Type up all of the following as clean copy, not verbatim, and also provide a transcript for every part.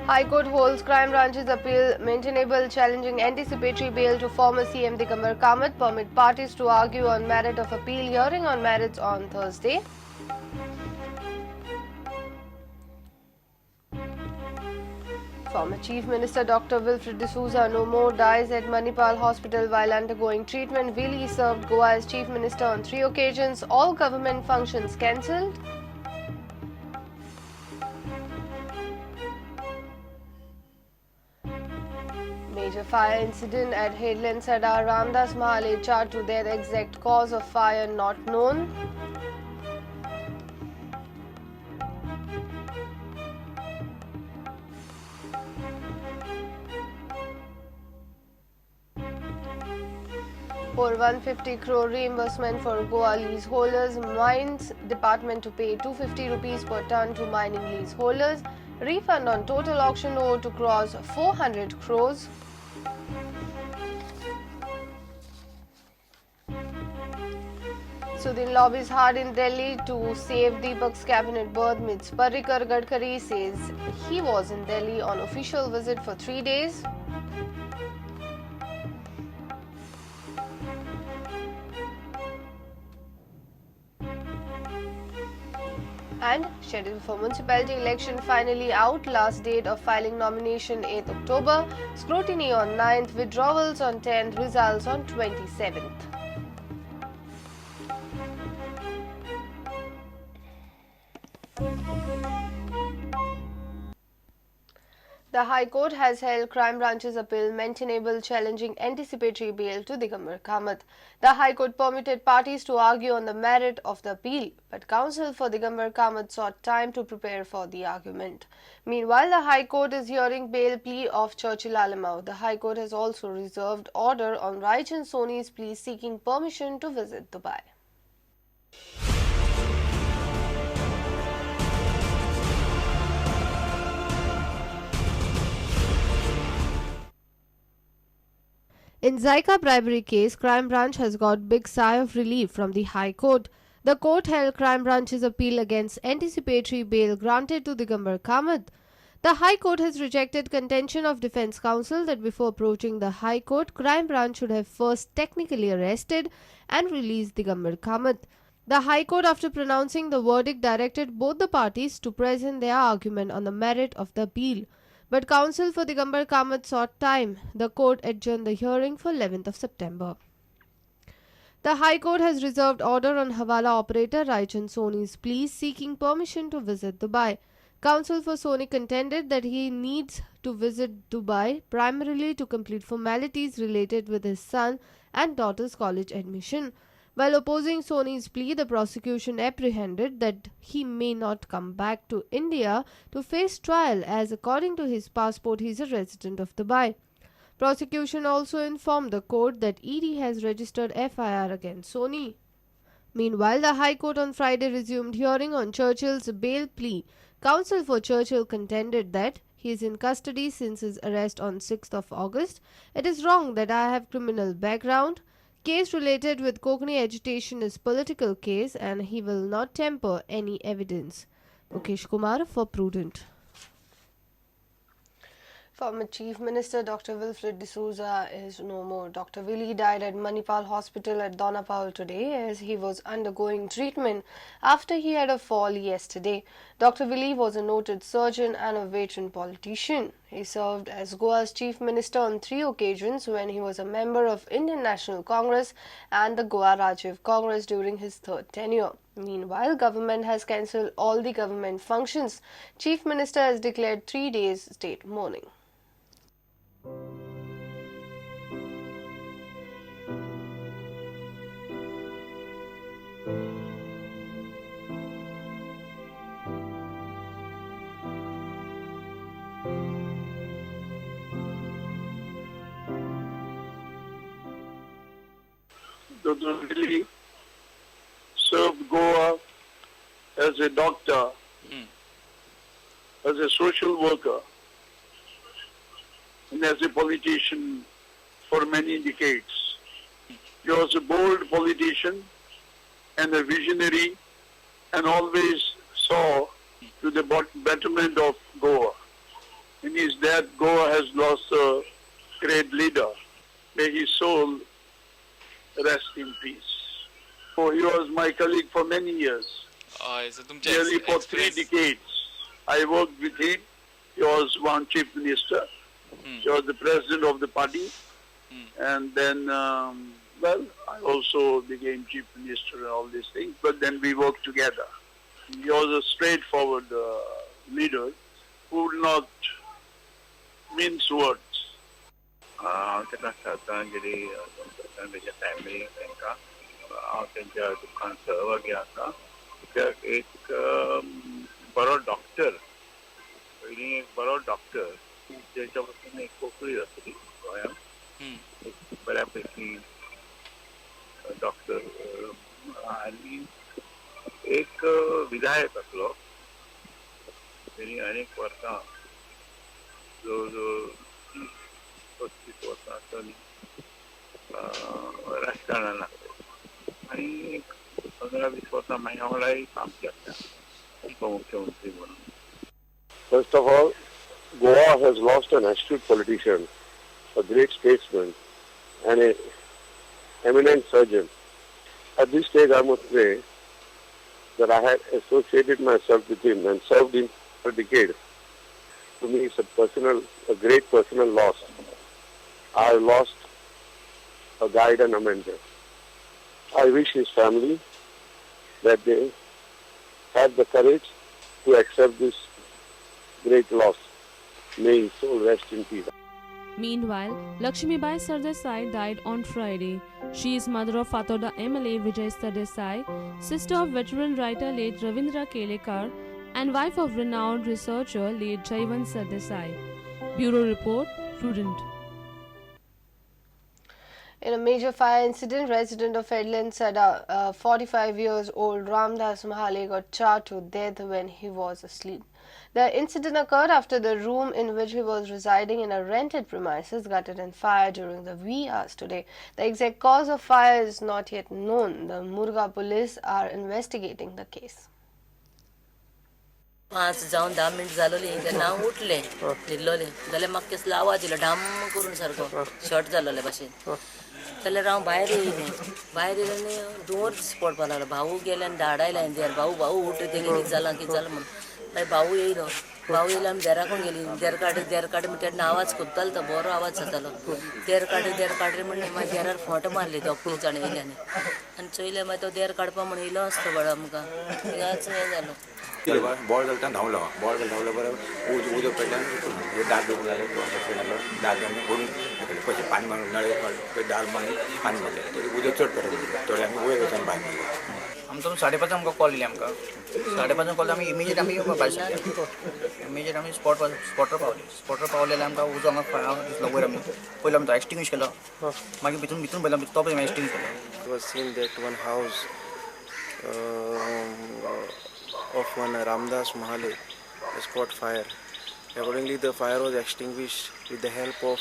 High Court holds crime branch's appeal maintainable, challenging anticipatory bail to former CM Digambar Kamath. Permit parties to argue on merit of appeal. Hearing on merits on Thursday. Former Chief Minister Dr. Wilfred D'Souza no more, dies at Manipal Hospital while undergoing treatment. Willie served Goa as Chief Minister on 3 occasions. All government functions cancelled. Major fire incident at Headland Sadar Ramdas Mahale, charged to their exact cause of fire not known. For 150 crore reimbursement for Goa leaseholders, Mines Department to pay 250 rupees per ton to mining leaseholders. Refund on total auction owed to cross 400 crores. Sudhin lobbies hard in Delhi to save Deepak's cabinet berth midst Parrikar. Gadkari says he was in Delhi on official visit for 3 days. And schedule for municipality election finally out. Last date of filing nomination 8th October. Scrutiny on 9th, withdrawals on 10th, results on 27th. The High Court has held crime branch's appeal maintainable, challenging anticipatory bail to Digambar Kamath. The High Court permitted parties to argue on the merit of the appeal, but counsel for Digambar Kamath sought time to prepare for the argument. Meanwhile, the High Court is hearing bail plea of Churchill Alamau. The High Court has also reserved order on Rajan Soni's plea seeking permission to visit Dubai. In Zyka bribery case, crime branch has got big sigh of relief from the High Court. The court held crime branch's appeal against anticipatory bail granted to Digambar Kamath. The High Court has rejected contention of defence counsel that before approaching the High Court, crime branch should have first technically arrested and released Digambar Kamath. The High Court, after pronouncing the verdict, directed both the parties to present their argument on the merit of the appeal. But counsel for Digambar Kamath sought time. The court adjourned the hearing for 11th of September. The High Court has reserved order on Hawala operator Rajan Soni's plea seeking permission to visit Dubai. Counsel for Sony contended that he needs to visit Dubai primarily to complete formalities related with his son and daughter's college admission. While opposing Sony's plea, the prosecution apprehended that he may not come back to India to face trial, as according to his passport he is a resident of Dubai. Prosecution also informed the court that ED has registered FIR against Sony. Meanwhile, the High Court on Friday resumed hearing on Churchill's bail plea. Counsel for Churchill contended that he is in custody since his arrest on 6th of August. It is wrong that I have criminal background. Case related with Konkani agitation is political case and he will not temper any evidence. Mukesh Kumar for Prudent. Former Chief Minister Dr. Wilfred D'Souza is no more. Dr. Willie died at Manipal Hospital at Donapal today as he was undergoing treatment after he had a fall yesterday. Dr. Willie was a noted surgeon and a veteran politician. He served as Goa's Chief Minister on 3 occasions when he was a member of Indian National Congress and the Goa Rajiv Congress during his 3rd tenure. Meanwhile, government has cancelled all the government functions. Chief Minister has declared 3 days state mourning. Dr. Willie served Goa as a doctor, as a social worker, and as a politician for many decades. He was a bold politician and a visionary and always saw to the betterment of Goa. In his death, Goa has lost a great leader. May his soul rest in peace. So he was my colleague for many years. So तुमचे Nearly for 3 decades. I worked with him. He was one chief minister. He was the president of the party. And then, I also became chief minister and all these things. But then we worked together. He was a straightforward leader who would not mince words. त्यांना श्रद्धांजली त्याच्या family तांकां हांव त्यांच्या दुखान सहभागी आसा. एक बरो डॉक्टर पयलीं एक बरो डॉक्टर जेच्या पासून एक कोंकणी आसली गोंयांत बऱ्या पैकी डॉक्टर आनी एक विधायक आसलो. तेणी अनेक वर्सां जवळ जवळ 35 वर्सां आसतली राजकारणांत लागले आनी 15-20 वर्सां मागीर हांव काम केलें उपमुख्यमंत्री म्हणून. First of all, Goa has lost an astute politician, a great statesman, and an eminent surgeon. At this stage, I must say that I had associated myself with him and served him for a decade. To me, it's a great personal loss. I lost a guide and a mentor. I wish his family that they had the courage to accept this great loss. May his soul rest in peace. Meanwhile, Lakshmibai Sardesai died on Friday. She is mother of Fatoda MLA Vijay Sardesai, sister of veteran writer late Ravindra Kelekar, and wife of renowned researcher late Jaivan Sardesai. Bureau Report, Prudent. In a major fire incident, resident of Edland said 45 years old Ramdas Mahale got charred to death when he was asleep. The incident occurred after the room in which he was residing in a rented premises got in fire during the wee hours today. The exact cause of fire is not yet known. The Murga police are investigating the case. 5 जावन 10 minute जालोली तेन्ना हांव उठलें न्हिदलोलें जाल्यार म्हाका कसलो आवाज येयलो डाम करून सारको शॉर्ट जालोले भाशेन. जाल्यार हांव भायर येयलें आनी दोर पडपा लागलो. भाऊ गेले आनी धाड आयलें हांवें देर भाऊ उठ तेगे कितें जालां म्हणून. मागीर भाऊ येयलो आमी देराकून गेली. देर काड म्हणटा तेन्ना आवाज कोत्तालो तो बरो आवाज जातालो. देर काड रे म्हणलें. मागीर देरार फोट मारली तो पळय जाण येयल्यान आनी चोयलें. मागीर तो देर काडपा म्हण येयलो आसतो बाळा आमकां तिगाच हें जालो. बॉल घालता धांवलो धांवलो बरोबर उदक पडल्यान हे दार दोन जाले दार ओडून पयशे पाणी मारून नळे दार मारून पाणी मारलें उदक चड पडलें थोडे आमी वयर वचून भायर मारले. आमकां 5:30 आमकां कॉल येयली. आमकां 5:30 कॉल आमी इमिजिएट आमी भायर सरले. इमिजिएट आमी स्पॉटर पावले आमकां उजो हांगा दिसलो वयर. आमी पयलीं आमी तो एक्सटिंग्विश केलो. मागीर भितून पयलें तो पळय extinguish Kelo. It was seen that one house of one Ramdas Mahale has caught fire. Accordingly, the fire was extinguished with the help of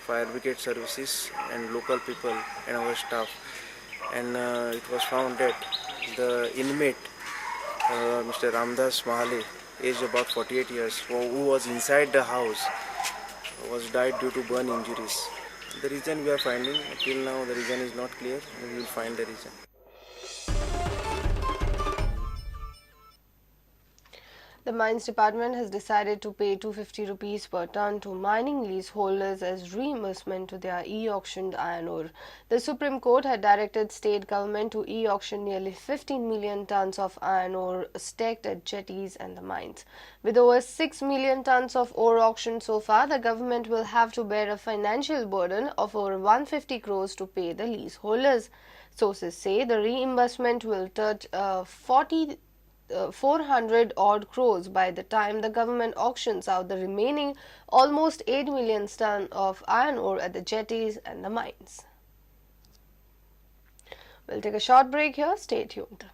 fire brigade services and local people and our staff. And it was found that the inmate, Mr. Ramdas Mahale, aged about 48 years, who was inside the house, was died due to burn injuries. The reason we are finding, till now the reason is not clear. We will find the reason. The Mines Department has decided to pay 250 rupees per ton to mining leaseholders as reimbursement to their e-auctioned iron ore. The Supreme Court had directed state government to e-auction nearly 15 million tons of iron ore stacked at jetties and the mines. With over 6 million tons of ore auctioned so far, the government will have to bear a financial burden of over 150 crores to pay the leaseholders. Sources say the reimbursement will touch 400 odd crores by the time the government auctions out the remaining almost 8 million tons of iron ore at the jetties and the mines. We'll take a short break here. Stay tuned.